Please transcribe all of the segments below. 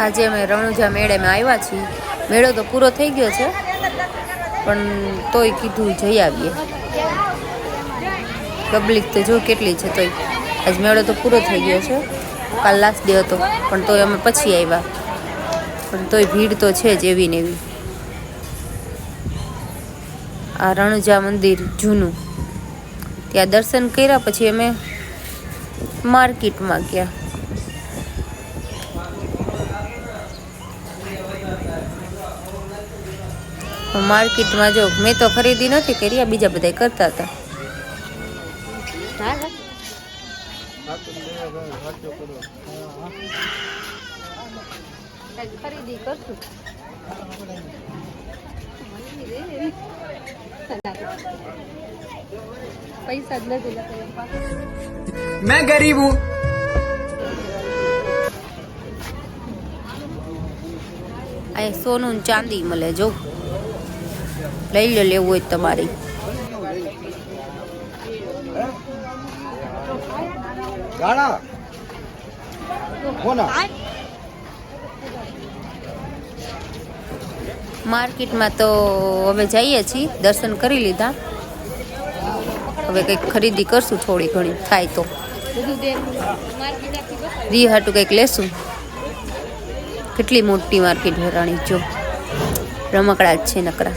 આજે અમે રણુજા મેળામાં આવ્યા છીએ. મેળો તો પૂરો થઈ ગયો છે, પણ તોય કીધું જઈ આવીએ. પબ્લિક તો જો કેટલી છે, તોય આજ મેળો તો પૂરો થઈ ગયો છે. કાલ લાસ્ટ ડે હતો, પણ તોય અમે પછી આવ્યા. પણ તોય ભીડ તો છે જ એવી ને એવી. આ રણુજા મંદિર જૂનું, ત્યાં દર્શન કર્યા પછી અમે માર્કેટમાં ગયા. માર્કેટમાં જો મેં તો ખરીદી નથી કરી, આ બીજા બધા કરતા હતા. ખરીદી કરશું. પૈસા જ નથી. मैं गरीब हूँ. અહીંયા સોનું ચાંદી મળે, જો લઈ લો લેવું હોય તમારી. માર્કેટમાં તો હવે જઈએ છીએ, દર્શન કરી લીધા. હવે કંઈક ખરીદી કરશું, થોડી ઘણી થાય તો રી હાટું કંઈક લેશું. કેટલી મોટી માર્કેટ ભરાણી, જો રમકડા જ છે નકરા.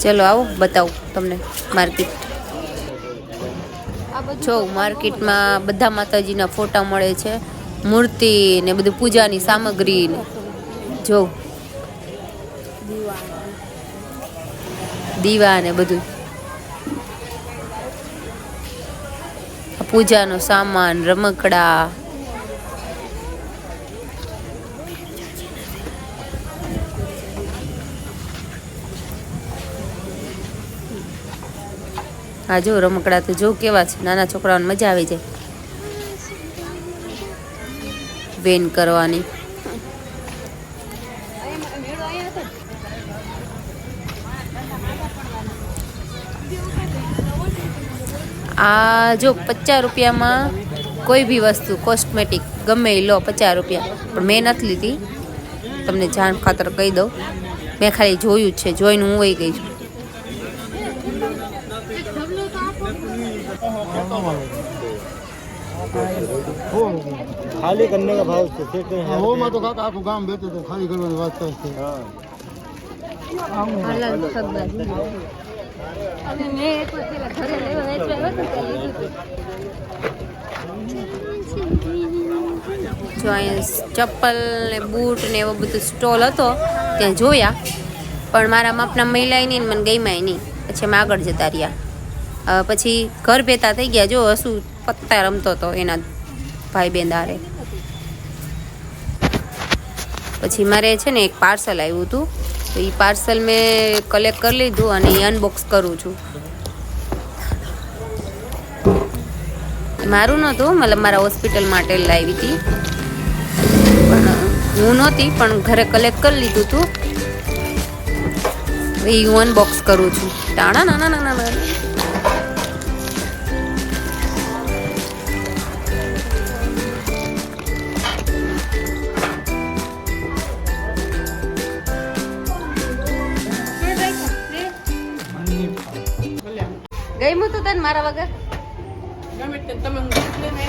ચલો આવો બતાવું તમને માર્કેટ. જો માર્કેટમાં બધા માતાજીના ફોટા મળે છે, મૂર્તિ ને બધું પૂજાની સામગ્રી ને જો દીવા ને બધું પૂજાનો સામાન, રમકડા. હા જો રમકડા તો જો કેવા છે, નાના છોકરાઓને મજા આવી જાય વેન કરવાની. આ જો 50 રૂપિયામાં કોઈ બી વસ્તુ કોસ્મેટિક ગમે એ લો, 50 રૂપિયા. પણ મેં નથી લીધી, તમને જાણ ખાતર કહી દઉં. મેં ખાલી જોયું જ છે, જોઈને હું વહી ગઈ છું. खाली करने का भाव उसको फिर कहीं वो मैं तो काका आपको गांव बेचे तो खाली करने वास्ते उसको જો અહીંયા ચપ્પલ ને બૂટ ને એવો બધું સ્ટોલ હતો, ત્યાં જોયા. પણ મારા માપના મહિલાય નહીં, મને ગઈમાંય નહીં. પછી અમે આગળ જતા રહ્યા. પછી ઘર ભેતા થઈ ગયા. જો હસુ પત્તા રમતો હતો એના ભાઈ બેન દારે. પછી મારે છે ને એક પાર્સલ આવ્યું હતું, તો એ પાર્સલ મેં કલેક્ટ કરી લીધું અને એ અનબોક્સ કરું છું. મારું નહોતું, મતલબ મારા હોસ્પિટલ માટે લાવી હતી, પણ હું નહોતી, પણ ઘરે કલેક્ટ કરી લીધું હતું. એ હું અનબોક્સ કરું છું. ટાણા નાના નાના નાના ગઈ હું તો તને મારા વગર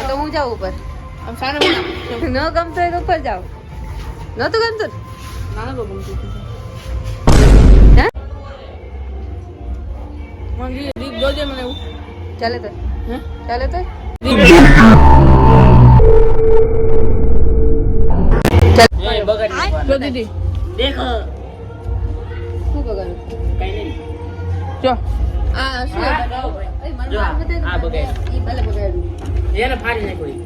તો હું જાઉં ઉપર. ન ગમતું હોય તો ઉપર જાઉં. નતું ગમતું ચાલે તો ચાલે તો દીદી દેખો શું બગાડ્યું કઈ નહીં. જો આ શું જો આ બગાડ્યું, ઈ ભલે બગાડ્યું. એને ફાડી નાખ્યું.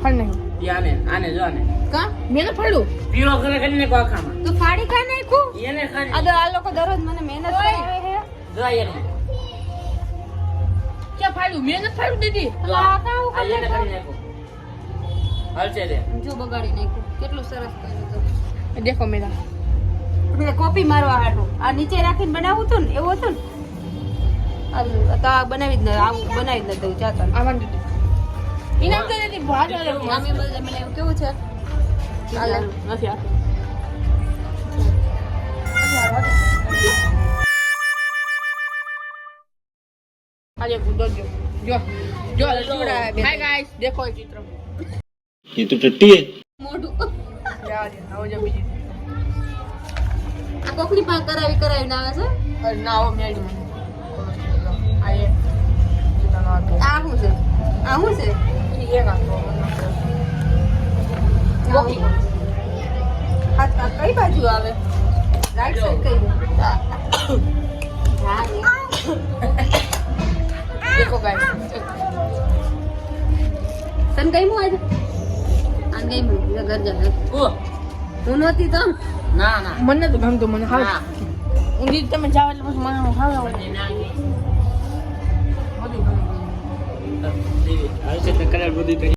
ફળ નહીં આને આને જો આને કા મેં ફાડ્યું પીળો કરે કરીને કો આખામાં તો ફાડી કા નાખ્યું? એને ખાલી આ લોકો દરરોજ મને મહેનત કરાવે છે. જો એને ક્યાં ફાડ્યું? મેં નથી ફાડ્યું દીદી. જો આ એને ખાલી નાખ્યું. હલચે દે જો બગાડી નાખ્યું. કેટલું સરસ કર્યું તો. દેખો મેરા મેં કોપી મારવા હાટું આ નીચે રાખીને બનાવું હતું ને, એવું હતું ને. તો આ બનાવી જ ન દઉં ચાતા. આમાં દીદી ઇનામ તો નથી નથી ભાત આવે આમે બધું મને એવું કેવું છે ચાલે નથી આ આજે કૂદો જો જો જો હાય ગાઈસ દેખો એ ચિત્ર ये तो टट्टी है મોઢું યાર આવો જો બીજી આ કોકની પાસે કરાવી ના આવે છે ના આવો મેડી મને આ એ ચિત્રનો આ આ શું છે એક આતો કોકી હાથ આ કઈ બાજુ આવે રાઈટ સાઈડ કઈ હા દેખો ગાઈસ તને કઈ મુ આજે આન ગઈ મુ ઘર જા હું નહોતી તો ના ના મને તો ગમતું મને હાલ ના. ઊંધી તમે જાવ એટલે પછી મને હાલ ના બધું ગમે આવી છે કલર બધી